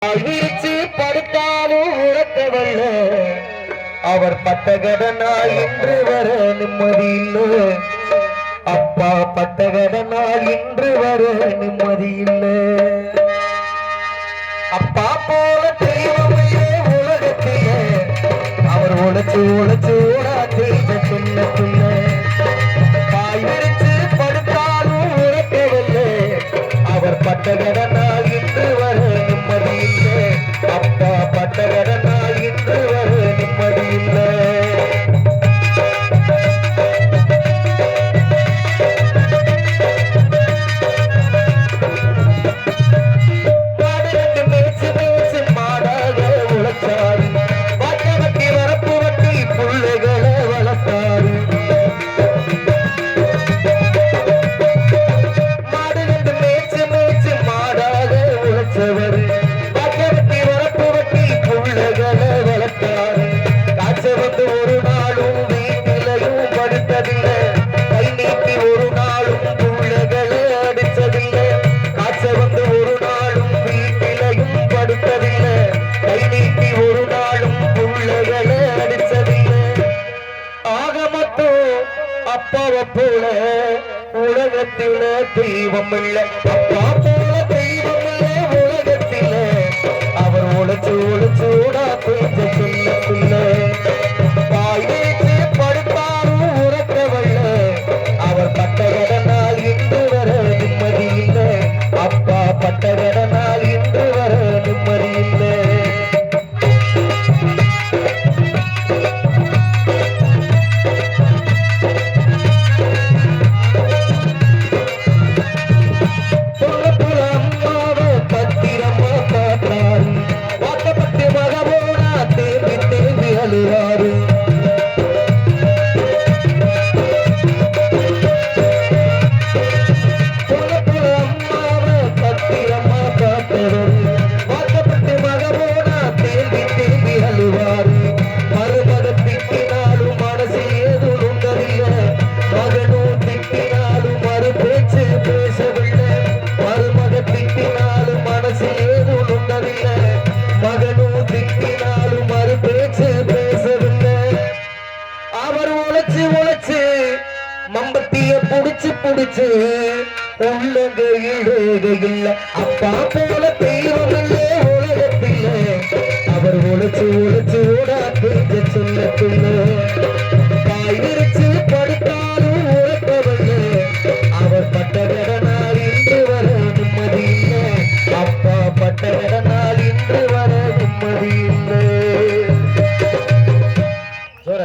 விரிச்சு படுத்தாலும் உறக்கவல்ல அவர் பட்டகடனால் இன்று வர நிம்மதியில்லை. அப்பா பட்டகடனால் இன்று வர நிம்மதியில்லை. அப்பா போல தெய்வமையே உலகத்திலே அவர் உழைச்சு உழைச்சு ஓடாத்தீங்க சொன்னதுள்ள பாய் விரிச்சு படுத்தாலும் உறக்கவில்லை அவர் பட்டகடனால் இன்று வர நிம்மதியில்லை. அப்பா பட்டகடனால் இன்று வர நிம்மதியில்லை. அப்பாவை போல உலகத்தில தெய்வம் இல்லை. அப்பா போல தெய்வம் இல்லை உலகத்தில அவர் உழைச்சு உழைச்சு ஓடா பேச்ச சொல்லக்குள்ள பாய் வைத்து படுத்தாலும் உறக்கவல்ல அவர் பட்டகடனால் இன்று வர நிம்மதி இல்லை. அப்பா பட்டகடனால் இன்று வர நிம்மதி இல்லை. மம்பத்திய புடிச்சு புடிச்சு உள்ளங்க இல்ல. அப்பா போல தெய்வம் இல்லை உலகத்தில்லை அவர் உழைச்சு உழைச்சு ஓடா பேச்ச சொல்லக்குள்ள